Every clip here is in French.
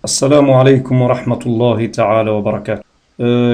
Assalamu alaikum wa rahmatullahi ta'ala wa barakatuh.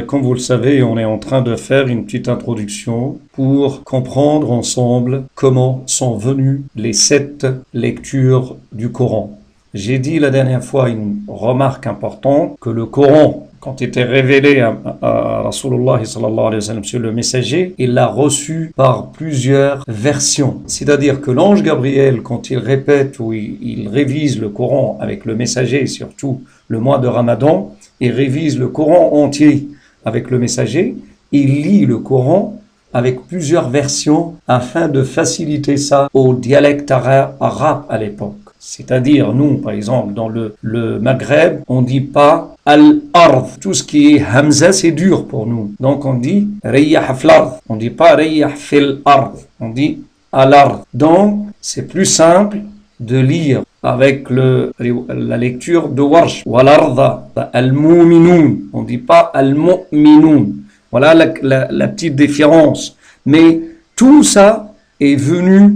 Comme vous le savez, on est en train de faire une petite introduction pour comprendre ensemble comment sont venues les 7 lectures du Coran. J'ai dit la dernière fois une remarque importante, que le Coran, quand il était révélé à Rasulullah sallallahu alayhi wa sallam sur le messager, il l'a reçu par plusieurs versions. C'est-à-dire que l'ange Gabriel, quand il répète ou il révise le Coran avec le messager, surtout le mois de Ramadan, il révise le Coran entier avec le messager, il lit le Coran avec plusieurs versions afin de faciliter ça au dialecte arabe à l'époque. C'est-à-dire, nous, par exemple, dans le Maghreb, on ne dit pas al-ard. Tout ce qui est hamza, c'est dur pour nous. Donc, on dit riyah fil-ard. On ne dit pas riyah fil-ard. On dit al-ard. Donc, c'est plus simple de lire avec la lecture de Warsh. Wal-arda, al-mu'minun. On ne dit pas al-mu'minun. Voilà la petite différence. Mais tout ça est venu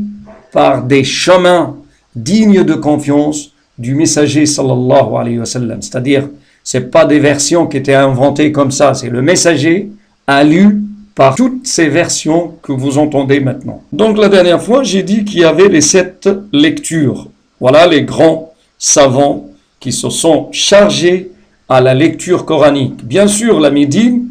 par des chemins dignes de confiance du messager sallallahu alayhi wa sallam. C'est-à-dire, c'est pas des versions qui étaient inventées comme ça. C'est le messager a lu par toutes ces versions que vous entendez maintenant. Donc la dernière fois, j'ai dit qu'il y avait les 7 lectures. Voilà les grands savants qui se sont chargés à la lecture coranique. Bien sûr, la Médine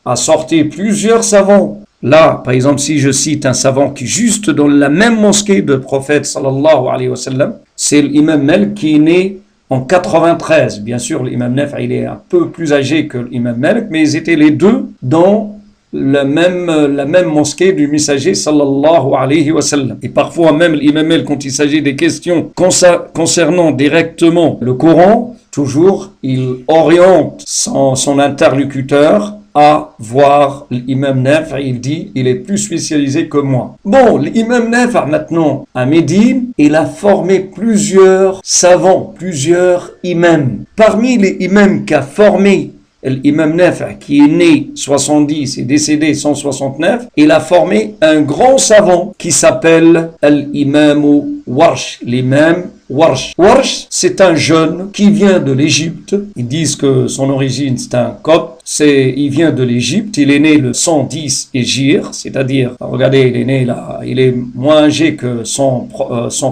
a sorti plusieurs savants. Là, par exemple, si je cite un savant qui juste dans la même mosquée de prophète sallallahu alayhi wa sallam, c'est l'imam Malik qui est né en 93. Bien sûr, l'imam Nafi, il est un peu plus âgé que l'imam Malik, mais ils étaient les deux dans la même mosquée du messager sallallahu alayhi wa sallam. Et parfois même l'imam Malik, quand il s'agit des questions concernant directement le Coran, toujours il oriente son interlocuteur à voir l'imam Nafi, il dit, il est plus spécialisé que moi. Bon, l'imam Nafi maintenant, à Médine, il a formé plusieurs savants, plusieurs imams. Parmi les imams qu'a formé l'imam Nafi, qui est né 70 et décédé 169, il a formé un grand savant qui s'appelle l'imam Warsh, l'imam Warsh. Warsh, c'est un jeune qui vient de l'Égypte. Ils disent que son origine, c'est un copte. Il vient de l'Égypte. Il est né le 110 Hégire, c'est-à-dire, regardez, il est né là, il est moins âgé que son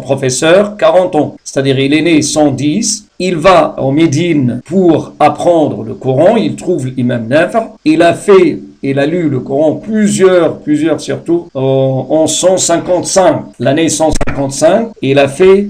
professeur, 40 ans. C'est-à-dire, il est né 110. Il va en Médine pour apprendre le Coran. Il trouve l'imam Nafi. Il a lu le Coran plusieurs surtout, en 155, l'année 155. Il a fait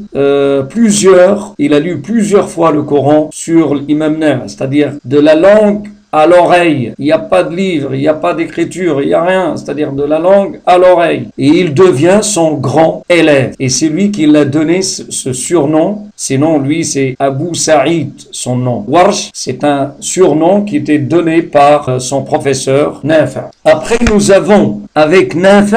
il a lu plusieurs fois le Coran sur l'imam Nafi, c'est-à-dire de la langue à l'oreille. Il n'y a pas de livre, il n'y a pas d'écriture, il n'y a rien, c'est-à-dire de la langue à l'oreille. Et il devient son grand élève. Et c'est lui qui l'a donné ce surnom. Sinon, lui, c'est Abu Saïd, son nom. Warsh, c'est un surnom qui était donné par son professeur Nafi. Après, nous avons, avec Nafi,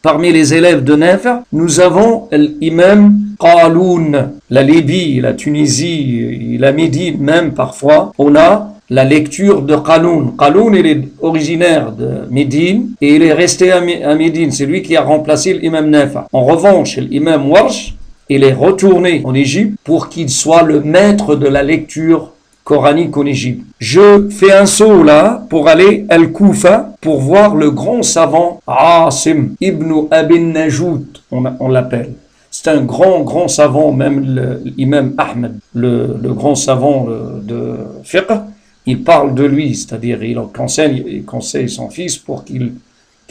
parmi les élèves de Nafi, nous avons l'imam Qaloun, la Libye, la Tunisie, la Médine même parfois. On a la lecture de Qaloun. Qaloun, il est originaire de Médine et il est resté à Médine. C'est lui qui a remplacé l'imam Nafi. En revanche, l'imam Warsh, il est retourné en Égypte pour qu'il soit le maître de la lecture coranique en Égypte. Je fais un saut là pour aller à Al-Koufa pour voir le grand savant Asim ibn Abin Najoud, on l'appelle. C'est un grand savant, même l'imam Ahmed, le grand savant de fiqh. Il parle de lui, c'est-à-dire il conseille son fils pour qu'il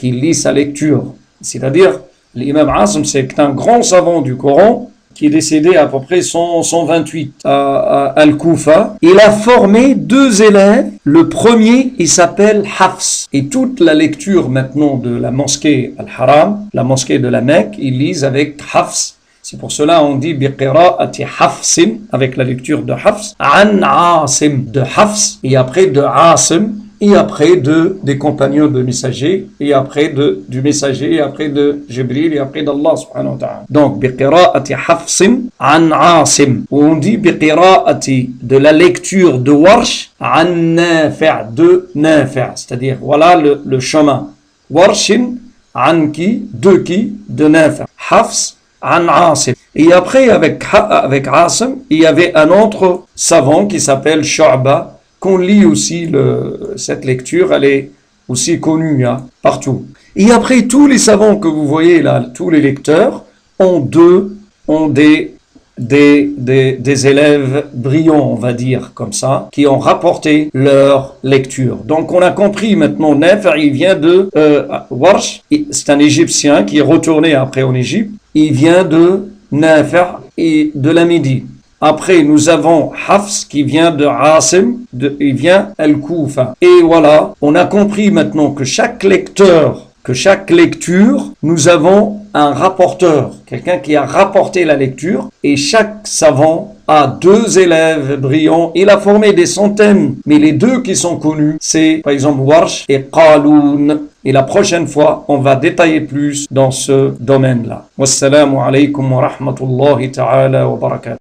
lise sa lecture. C'est-à-dire, l'imam Asim, c'est un grand savant du Coran qui est décédé à peu près 128 à Al-Koufa. Il a formé 2 élèves. Le premier, il s'appelle Hafs. Et toute la lecture maintenant de la mosquée Al-Haram, la mosquée de la Mecque, ils lisent avec Hafs. C'est pour cela on dit biqira'ati Hafsin, avec la lecture de Hafs, an Asim, de Hafs, et après de Asim, et après des compagnons de messagers, et après du messager, et après de Jibril, et après d'Allah subhanahu wa ta'ala. Donc biqira'ati Hafsin, an Asim. On dit biqira'ati, de la lecture de Warsh, an Nafi', de Nafi', c'est-à-dire voilà le chemin. Warshin, an qui, de Nafi'. Hafs, an Asim. Et après, avec Asim, il y avait un autre savant qui s'appelle Shu'ba, qu'on lit aussi, cette lecture, elle est aussi connue hein, partout. Et après, tous les savants que vous voyez là, tous les lecteurs, ont des élèves brillants, on va dire, comme ça, qui ont rapporté leur lecture. Donc on a compris maintenant, Nafi', il vient de Warsh, c'est un Égyptien qui est retourné après en Égypte, il vient de Nafi' et de la Médie. Après, nous avons Hafs qui vient de Asim, il vient Al-Koufa. Et voilà, on a compris maintenant que chaque lecture, nous avons un rapporteur, quelqu'un qui a rapporté la lecture, et chaque savant a 2 élèves brillants. Il a formé des centaines, mais les 2 qui sont connus, c'est par exemple Warsh et Qaloun. Et la prochaine fois, on va détailler plus dans ce domaine-là. Wassalamu alaikum wa rahmatullahi ta'ala wa barakatuh.